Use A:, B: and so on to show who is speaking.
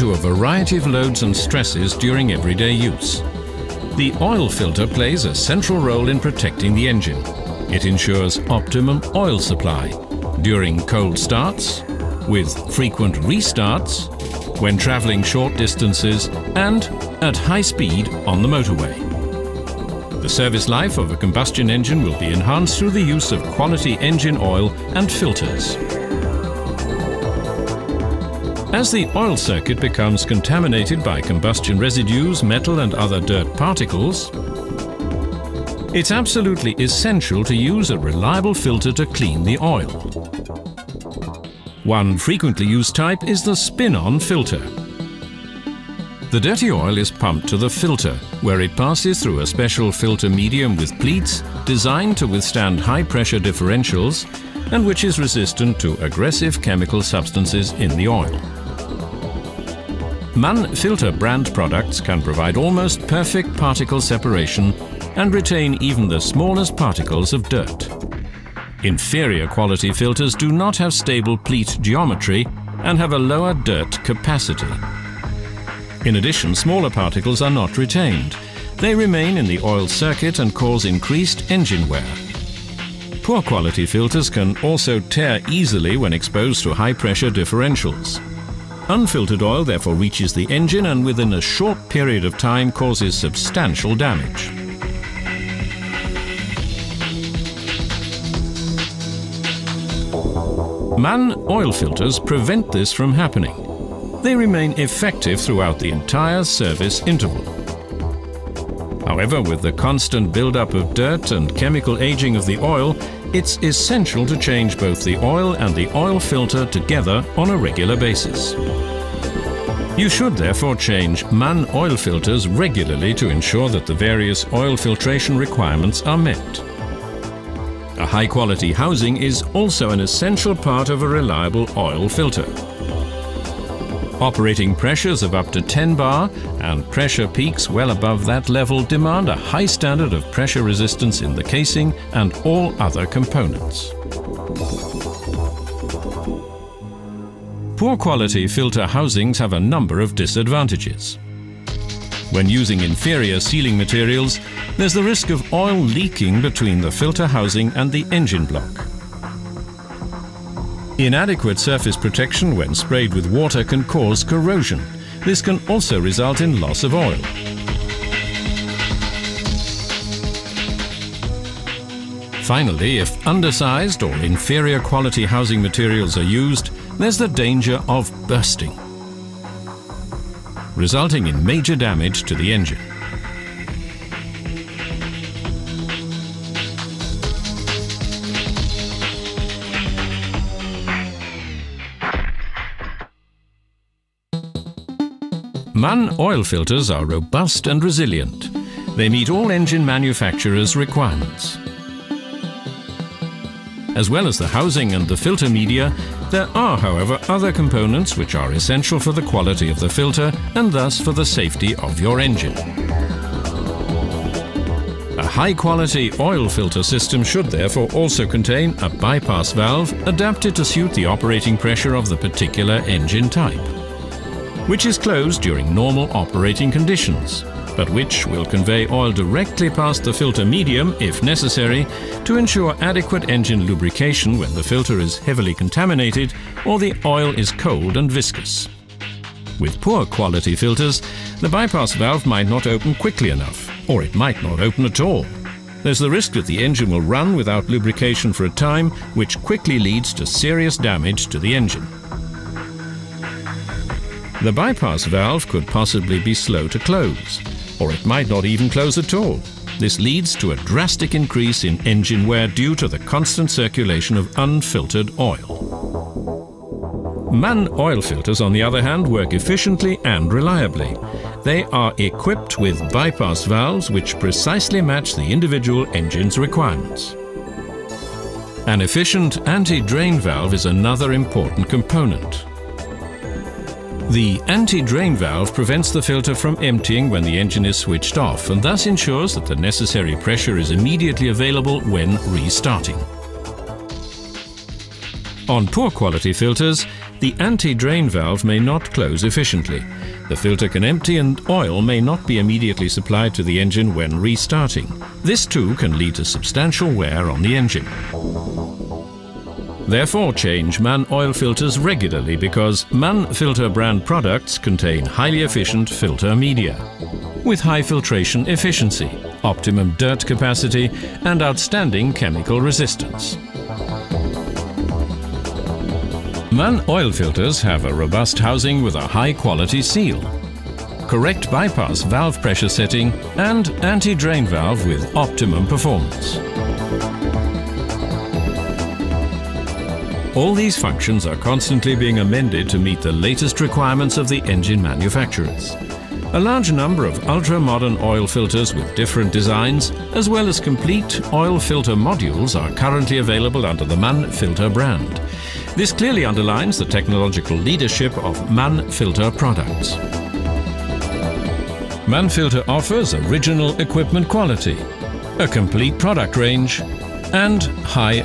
A: to a variety of loads and stresses during everyday use. The oil filter plays a central role in protecting the engine. It ensures optimum oil supply during cold starts, with frequent restarts, when traveling short distances, and at high speed on the motorway. The service life of a combustion engine will be enhanced through the use of quality engine oil and filters. As the oil circuit becomes contaminated by combustion residues, metal and other dirt particles, it's absolutely essential to use a reliable filter to clean the oil. One frequently used type is the spin-on filter. The dirty oil is pumped to the filter, where it passes through a special filter medium with pleats designed to withstand high-pressure differentials and which is resistant to aggressive chemical substances in the oil. MAN filter brand products can provide almost perfect particle separation and retain even the smallest particles of dirt. Inferior quality filters do not have stable pleat geometry and have a lower dirt capacity. In addition, smaller particles are not retained. They remain in the oil circuit and cause increased engine wear. Poor quality filters can also tear easily when exposed to high-pressure differentials. Unfiltered oil therefore reaches the engine and within a short period of time causes substantial damage. MAN oil filters prevent this from happening. They remain effective throughout the entire service interval. However, with the constant buildup of dirt and chemical aging of the oil, it's essential to change both the oil and the oil filter together on a regular basis. You should therefore change MAN oil filters regularly to ensure that the various oil filtration requirements are met. A high-quality housing is also an essential part of a reliable oil filter. Operating pressures of up to 10 bar and pressure peaks well above that level demand a high standard of pressure resistance in the casing and all other components. Poor quality filter housings have a number of disadvantages. When using inferior sealing materials, there's the risk of oil leaking between the filter housing and the engine block. Inadequate surface protection when sprayed with water can cause corrosion. This can also result in loss of oil. Finally, if undersized or inferior quality housing materials are used, there's the danger of bursting, resulting in major damage to the engine. MAN oil filters are robust and resilient. They meet all engine manufacturers' requirements. As well as the housing and the filter media, there are, however, other components which are essential for the quality of the filter and thus for the safety of your engine. A high-quality oil filter system should therefore also contain a bypass valve adapted to suit the operating pressure of the particular engine type, which is closed during normal operating conditions, but which will convey oil directly past the filter medium if necessary to ensure adequate engine lubrication when the filter is heavily contaminated or the oil is cold and viscous. With poor quality filters, the bypass valve might not open quickly enough, or it might not open at all. There's the risk that the engine will run without lubrication for a time, which quickly leads to serious damage to the engine. The bypass valve could possibly be slow to close, or it might not even close at all. This leads to a drastic increase in engine wear due to the constant circulation of unfiltered oil. MAN oil filters, on the other hand, work efficiently and reliably. They are equipped with bypass valves which precisely match the individual engine's requirements. An efficient anti-drain valve is another important component. The anti-drain valve prevents the filter from emptying when the engine is switched off and thus ensures that the necessary pressure is immediately available when restarting. On poor quality filters, the anti-drain valve may not close efficiently. The filter can empty and oil may not be immediately supplied to the engine when restarting. This too can lead to substantial wear on the engine. Therefore, change MAN oil filters regularly because MAN filter brand products contain highly efficient filter media with high filtration efficiency, optimum dirt capacity and outstanding chemical resistance. MAN oil filters have a robust housing with a high-quality seal, correct bypass valve pressure setting and anti-drain valve with optimum performance. All these functions are constantly being amended to meet the latest requirements of the engine manufacturers. A large number of ultra-modern oil filters with different designs, as well as complete oil filter modules, are currently available under the MAN filter brand. This clearly underlines the technological leadership of MAN filter products. MAN filter offers original equipment quality, a complete product range, and high